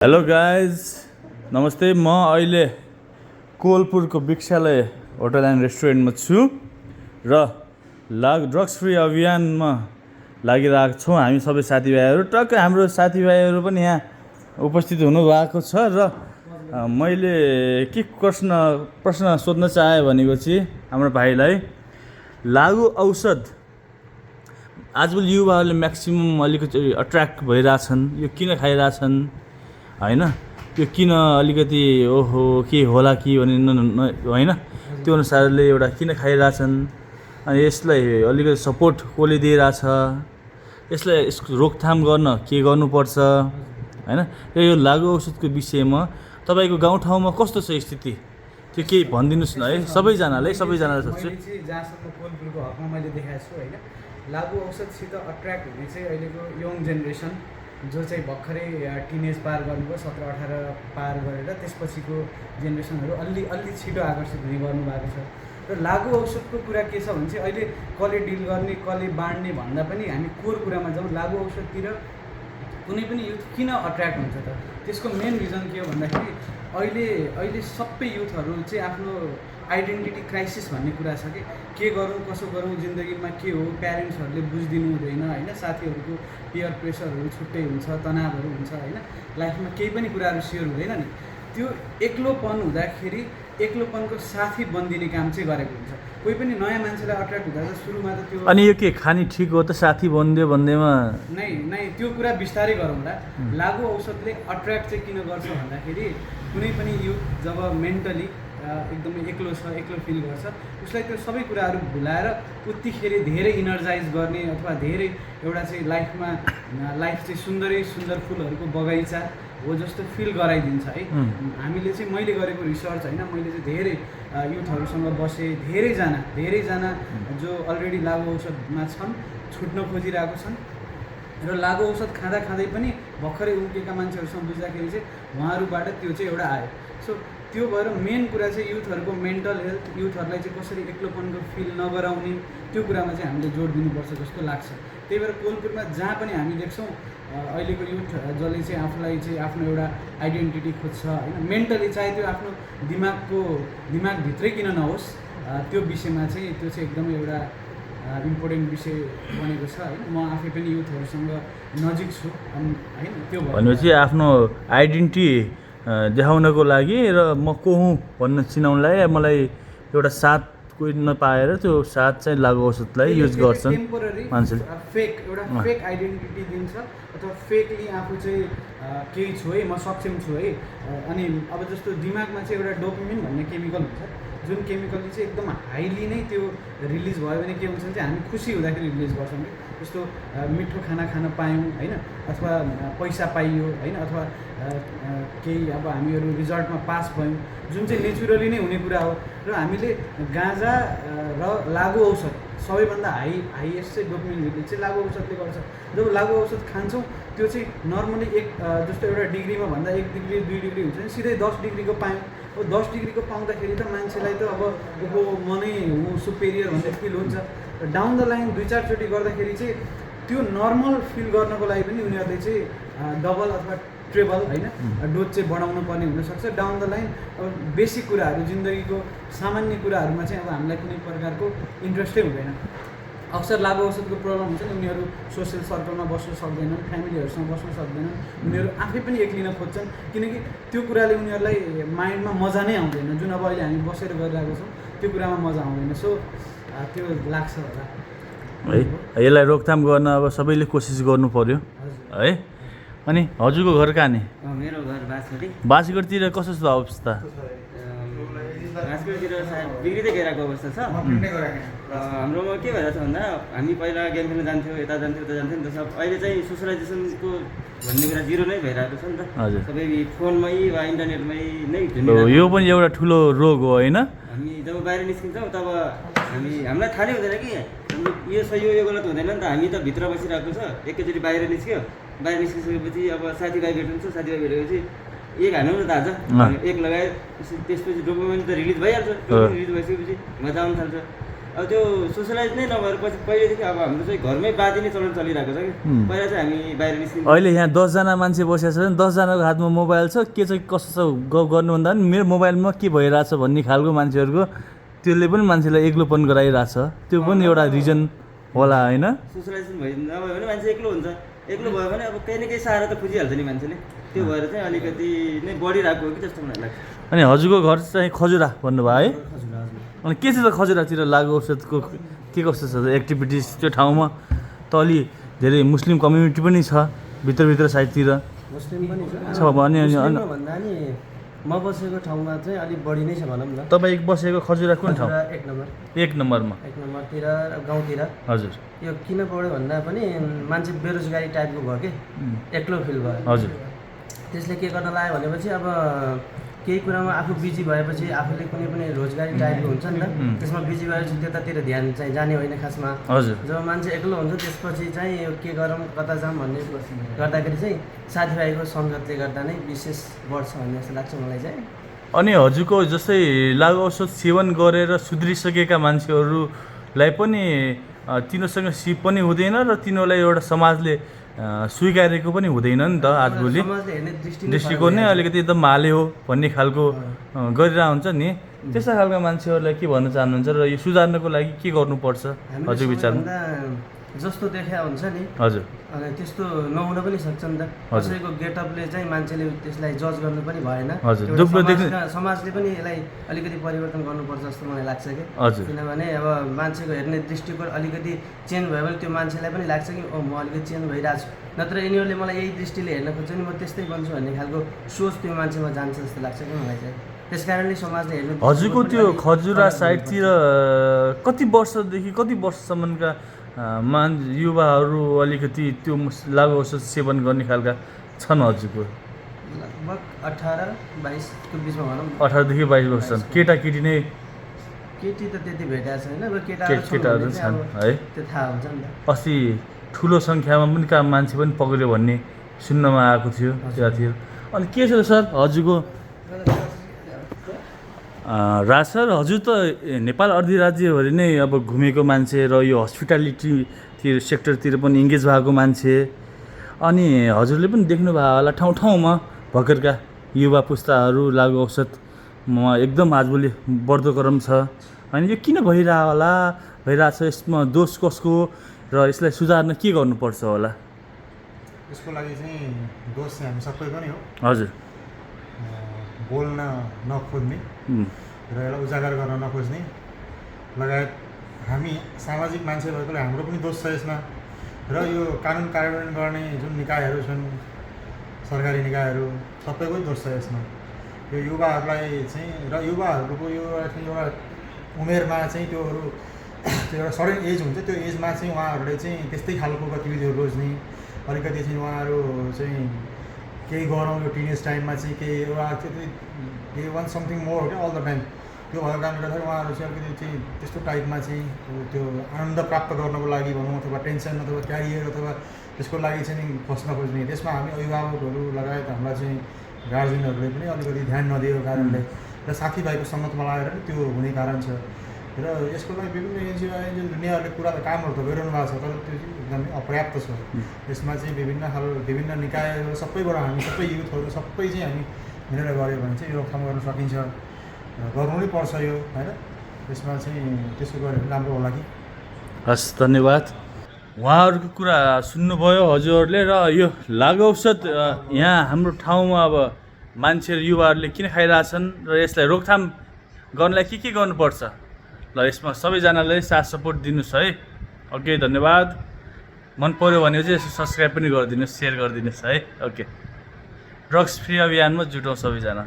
Hello guys नमस्ते। म अहिले कोलपुरको वृक्षालय होटल एन्ड रेस्टुरेन्टमा छु र ड्रग्स फ्री अभियानमा लागिरहेको छौँ हामी सबै साथीभाइहरू। टक्क हाम्रो साथीभाइहरू पनि यहाँ उपस्थित हुनुभएको छ र मैले के प्रश्न सोध्न चाहेँ भनेको चाहिँ हाम्रो भाइलाई लागु औषध आजकल युवाहरूले म्याक्सिमम् अलिकति अट्र्याक्ट भइरहेछन्, यो किन खाइरहेछन् होइन, त्यो किन अलिकति ओहो के होला कि भने होइन, त्यो अनुसारले एउटा किन खाइरहेछन् अनि यसलाई अलिकति सपोर्ट कसले दिइरहेछ, यसको रोकथाम गर्न के गर्नुपर्छ होइन। र यो लागु औषधको विषयमा तपाईँको गाउँठाउँमा कस्तो छ स्थिति त्यो केही भनिदिनुहोस् न है, सबैजनालाई सोध्छु। जहाँसम्म कोलपुरको हकमा मैले देखाएको छु होइन, लागु औषधसित अट्र्याक्ट हुने चाहिँ अहिलेको यङ जेनेरेसन जो चाहिँ भर्खरै टिनेज पार गर्नुभयो, 17-18 पार गरेर त्यसपछिको जेनेरेसनहरू अलि छिटो आकर्षित हुने गर्नुभएको छ। र लागु औषधको कुरा के छ भने चाहिँ अहिले कसले डिल गर्ने कसले बाँड्ने भन्दा पनि हामी कोर कुरामा जाउँ। लागु औषधतिर कुनै पनि युथ किन अट्र्याक्ट हुन्छ त, त्यसको मेन रिजन के हो भन्दाखेरि अहिले सबै युथहरू चाहिँ आफ्नो आइडेन्टिटी क्राइसिस भन्ने कुरा छ कि के गरौँ कसो गरौँ, जिन्दगीमा के हो, प्यारेन्ट्सहरूले बुझिदिनु हुँदैन होइन, साथीहरूको पियर प्रेसरहरू छुट्टै हुन्छ, तनावहरू हुन्छ होइन, लाइफमा केही पनि कुराहरू सेयर हुँदैन नि। त्यो एक्लोपन हुँदाखेरि एक्लोपनको साथी बनिदिने काम चाहिँ गरेको हुन्छ। कोही पनि नयाँ मान्छेलाई अट्र्याक्ट हुँदा त सुरुमा त त्यो अनि यो के खाने ठिक हो त, साथी बनिदियो भन्दैमा नै त्यो कुरा बिस्तारै गरौँला। लागु औषधले अट्र्याक्ट चाहिँ किन गर्छ भन्दाखेरि कुनै पनि युथ जब मेन्टली एकदमै एक्लो फिल गर्छ, उसलाई त्यो सबै कुराहरू भुलाएर उतिखेर धेरै इनर्जाइज गर्ने अथवा धेरै एउटा चाहिँ लाइफ चाहिँ सुन्दर फुलहरूको बगैँचा हो जस्तो फिल गराइदिन्छ है। हामीले चाहिँ मैले गरेको रिसर्च होइन, मैले चाहिँ धेरै युथहरूसँग बसेँ, धेरैजना जो अलरेडी लागु औषधमा छन्, छुट्न खोजिरहेको छन् र लागु औषध खाँदै पनि भर्खरै उम्केका मान्छेहरूसँग बुझ्दाखेरि चाहिँ उहाँहरूबाट त्यो चाहिँ एउटा आयो। सो त्यो भएर मेन कुरा चाहिँ युथहरूको मेन्टल हेल्थ, युथहरूलाई चाहिँ कसरी एक्लोपनको फिल नगराउने त्यो कुरामा चाहिँ हामीले जोड दिनुपर्छ जस्तो लाग्छ। त्यही भएर कोलपुरमा जहाँ पनि हामी देख्छौँ अहिलेको युथ जसले चाहिँ आफूलाई चाहिँ आफ्नो एउटा आइडेन्टिटी खोज्छ होइन, मेन्टली चाहे त्यो आफ्नो दिमागभित्रै किन नहोस्, त्यो विषयमा चाहिँ त्यो चाहिँ एकदमै एउटा इम्पोर्टेन्ट विषय बनेको छ होइन। म आफै पनि युथहरूसँग नजिक छु होइन। त्यो भनेपछि आफ्नो आइडेन्टिटी देखाउनको लागि र म को हुँ भन्न चिनाउनलाई मलाई एउटा साथ कोही नपाएर त्यो साथ चाहिँ लागु औषधलाई युज गर्छन् मान्छेले। फेक आइडेन्टिटी दिन्छ अथवा फेकली आफू चाहिँ केही छु है, म सक्षम छु है। अनि अब जस्तो दिमागमा चाहिँ एउटा डोपामिन भन्ने केमिकल हुन्छ, जुन केमिकलले चाहिँ एकदम हाइली नै त्यो रिलिज भयो भने के हुन्छ भने चाहिँ हामी खुसी हुँदाखेरि रिलिज गर्छौँ कि, जस्तो मिठो खाना खान पायौँ होइन, अथवा पैसा पाइयो होइन, अथवा केही अब हामीहरू रिजल्टमा पास भयौँ, जुन चाहिँ नेचुरली नै हुने कुरा हो। र हामीले गाँजा र लागु औषध सबैभन्दा हाइएस्ट चाहिँ डोपामिन रिलिज चाहिँ लागु औषधले गर्छ। जब लागु औषध खान्छौँ त्यो चाहिँ नर्मली जस्तो एउटा डिग्रीमा भन्दा 1 डिग्री 2 डिग्री हुन्छ नि, सिधै 10 डिग्रीको पायौँ। अब 10 डिग्रीको पाउँदाखेरि त मान्छेलाई त अब म नै हुँ सुपेरियर भन्ने फिल हुन्छ। डाउन द लाइन 2-4 चोटि गर्दाखेरि चाहिँ त्यो नर्मल फिल गर्नको लागि पनि उनीहरूले चाहिँ डबल अथवा ट्रेबल होइन डोज चाहिँ बढाउनु पर्ने हुनसक्छ। डाउन द लाइन अब बेसिक कुराहरू, जिन्दगीको सामान्य कुराहरूमा चाहिँ अब हामीलाई कुनै प्रकारको इन्ट्रेस्टै हुँदैन। अक्सर लागु औषधको प्रब्लम हुन्छ नि, उनीहरू सोसियल सर्कलमा बस्न सक्दैनन्, फ्यामिलीहरूसँग बस्न सक्दैनन्, उनीहरू आफै पनि एक्लिन खोज्छन्, किनकि त्यो कुराले उनीहरूलाई माइन्डमा मजा नै आउँदैन, जुन अब अहिले हामी बसेर गरिरहेको छौँ त्यो कुरामा मजा आउँदैन। सो त्यो लाग्छ होला है। यसलाई रोकथाम गर्न अब सबैले कोसिस गर्नु पर्यो है। अनि हजुरको घर कहाँ नि? मेरो घर बाँसगढीतिर कस्तो छ अवस्था? बाँसगढीतिर बिग्रिँदै गइरहेको अवस्था छ। हाम्रोमा के भइरहेको छ भन्दा हामी पहिला गेम खेल्न जान्थ्यौँ, यता जान्थ्यौँ उता जान्थ्यौँ नि त, सब अहिले चाहिँ सोसलाइजेसनको भन्ने कुरा जिरो नै भइरहेको छ नि त। हजुर, सबै फोनमै वा इन्टरनेटमै नै यो पनि एउटा ठुलो रोग हो होइन। हामी जब बाहिर निस्किन्छौँ तब हामीलाई थाहा नै हुँदैन कि यो सही हो यो गलत हुँदैन नि त। हामी त भित्र बसिरहेको छ, एकैचोटि बाहिर निस्किसकेपछि अब साथीभाइ भेट्नुहुन्छ, साथीभाइ भेटेपछि एक हान्यौँ न त आज एक लगायो, त्यसपछि डोपामिन त रिलिज भइहाल्छ। रिलिज भइसकेपछि मजा आउनु थाल्छ। अब त्यो सोसलाइज नै नभएर पछि पहिलेदेखि अब हाम्रो चाहिँ घरमै बाँधिने चलन चलिरहेको छ कि पहिला चाहिँ हामी बाहिर निस्किन्छौँ। अहिले यहाँ 10जना मान्छे बसेको छ भने 10जनाको हातमा मोबाइल छ, के चाहिँ कस्तो छ गफ गर्नु भन्दा पनि मेरो मोबाइलमा के भइरहेछ भन्ने खालको मान्छेहरूको त्यसले पनि मान्छेलाई एक्लोपन गराइरहेछ। त्यो पनि एउटा रिजन होला होइन? सोसलाइजेसन नभयो भने मान्छे एक्लो हुन्छ, एक्लो भयो भने अब केही न केही सहारा त खोजिहाल्छ नि मान्छेले, त्यो भएर चाहिँ अलिकति नै बढिरहेको हो कि जस्तो मलाई लाग्छ। अनि हजुरको घर चाहिँ खजुरा भन्नुभयो है? अनि के छ त खजुरातिर लागु औषधको के कस्तो छ एक्टिभिटिज त्यो ठाउँमा? त अलि धेरै मुस्लिम कम्युनिटी पनि छ भित्र साइडतिर मुस्लिम पनि छ भने मुस्लिममा भन्दा नि म बसेको ठाउँमा चाहिँ अलिक बढी नै छ भनौँ न। तपाईँ बसेको खजुरा कुन ठाउँ? खजुरा 1 नम्बर। 1 नम्बरमा? 1 नम्बरतिर गाउँतिर। हजुर। यो किन बढ्यो भन्दा पनि मान्छे बेरोजगारी टाइपको भयो कि एक्लो फिल भयो। हजुर। त्यसले के गर्न लाग्यो भनेपछि अब केही कुरामा आफू बिजी भएपछि आफूले कुनै पनि रोजगारी टाइपको हुन्छ नि त, त्यसमा बिजी भएपछि त्यतातिर ध्यान चाहिँ जाने होइन खासमा। हजुर। जब मान्छे एक्लो हुन्छ त्यसपछि चाहिँ यो के गरौँ कता जाऊँ भन्ने गर्दाखेरि चाहिँ साथीभाइको सङ्गतले गर्दा नै विशेष बढ्छ भन्ने जस्तो लाग्छ मलाई चाहिँ। अनि हजुरको जस्तै लागु औषध सेवन गरेर सुध्रिसकेका मान्छेहरूलाई पनि तिनीहरूसँग सिप पनि हुँदैन र तिनीहरूलाई एउटा समाजले स्वीकारेको पनि हुँदैन नि त। आजभोलि समाजले हेर्ने दृष्टिकोण नै अलिकति एकदम माले हो भन्ने खालको गरिरहेको हुन्छ नि। त्यस्ता खालका मान्छेहरूलाई के भन्न चाहनुहुन्छ र यो सुधार्नको लागि के गर्नुपर्छ हजुर विचारमा? जस्तो देखा हुन्छ नि हजुर। अनि त्यस्तो नहुन पनि सक्छ नि त। कसैको गेटअपले चाहिँ मान्छेले त्यसलाई जज गर्नु पनि भएन। हजुर। समाजले पनि यसलाई अलिकति परिवर्तन गर्नुपर्छ जस्तो मलाई लाग्छ कि। हजुर। किनभने अब मान्छेको हेर्ने दृष्टिकोण अलिकति चेन्ज भयो भने त्यो मान्छेलाई पनि लाग्छ कि म अलिकति चेन्ज भइरहेको छु, नत्र यिनीहरूले मलाई यही दृष्टिले हेर्न खोज्छ नि म त्यस्तै बन्छु भन्ने खालको सोच त्यो मान्छेमा जान्छ जस्तो लाग्छ कि मलाई चाहिँ। त्यस कारणले समाजले हेर्नु हजुरको त्यो खजुरा साइडतिर कति वर्षदेखि कति वर्षसम्मका युवाहरू अलिकति त्यो लागु औषध सेवन गर्ने खालका छन् हजुरको? लगभग 18-22 को बिचमा भनौँ। 18 देखि 22 वर्ष केटाकेटी नै? केटी त त्यति भेटाएको छैन, केटाहरू छन् है, त्यो थाहा हुन्छ नि त। अस्ति ठुलो सङ्ख्यामा पनि काम मान्छे पनि पक्रियो भन्ने सुन्नमा आएको थियो त्यहाँतिर। अनि के छ सर हजुरको राज सर? हजुर त नेपाल अधिराज्यभरि नै अब घुमेको मान्छे र यो हस्पिटालिटीतिर सेक्टरतिर पनि इङ्गेज भएको मान्छे, अनि हजुरले पनि देख्नुभयो होला ठाउँमा भर्खरका युवा पुस्ताहरू लागु औषधमा एकदम आजभोलि बढ्दो क्रम छ। अनि यो किन भइरहेछ? यसमा दोष कसको र यसलाई सुधार्न के गर्नुपर्छ होला? यसको लागि चाहिँ दोष चाहिँ हामी सबैको नै हो। हजुर। बोल्न नखोज्ने र यसलाई उजागर गर्न नखोज्ने लगायत हामी सामाजिक मान्छे भएकोले हाम्रो पनि दोष छ यसमा। र यो कानुन कार्यान्वयन गर्ने जुन निकायहरू छन् सरकारी निकायहरू सबैकै दोष छ यसमा। यो युवाहरूलाई चाहिँ र युवाहरूको यो एउटा उमेरमा चाहिँ त्यो एउटा सर्टेन एज हुन्छ, त्यो एजमा चाहिँ उहाँहरूले चाहिँ त्यस्तै खालको गतिविधिहरू रोज्ने, अलिकति चाहिँ उहाँहरू चाहिँ केही गरौँ यो टिनेज टाइममा चाहिँ केही एउटा दे वान समथिङ मोर क्या अल द टाइम। त्यो भएको कारणले गर्दाखेरि उहाँहरू चाहिँ अलिकति चाहिँ त्यस्तो टाइपमा चाहिँ त्यो आनन्द प्राप्त गर्नको लागि भनौँ अथवा टेन्सन अथवा क्यारियर अथवा त्यसको लागि चाहिँ फस्न खोज्ने। त्यसमा हामी अभिभावकहरू लगायत हाम्रा चाहिँ गार्जेनहरूले पनि अलिकति ध्यान नदिएको कारणले र साथीभाइको सङ्गतमा लगाएर पनि त्यो हुने कारण छ। र यसको लागि विभिन्न एनजिओ दुनियाँहरूले कामहरू त गरिरहनु भएको छ, तर त्यो चाहिँ एकदमै अपर्याप्त छ। यसमा चाहिँ विभिन्न निकायहरू सबैबाट हामी सबै युथहरू सबै चाहिँ हामी मिलेर गऱ्यो भने चाहिँ यो रोकथाम गर्न सकिन्छ, गर्नु नै पर्छ यो होइन। यसमा चाहिँ त्यसो गऱ्यो भने राम्रो होला कि। हस्, धन्यवाद। उहाँहरूको कुरा सुन्नुभयो हजुरहरूले। र यो लागु औषध यहाँ हाम्रो ठाउँमा अब मान्छेहरू युवाहरूले किन खाइरहेछन् र यसलाई रोकथाम गर्नलाई के गर्नुपर्छ ल यसमा सबैजनाले साथ सपोर्ट दिनुहोस् है। ओके, धन्यवाद। मन पऱ्यो भने चाहिँ यसो सब्सक्राइब पनि गरिदिनुहोस्, सेयर गरिदिनुहोस् है। ओके, ड्रग्स फ्री अभियानमा जुटौँ सबैजना।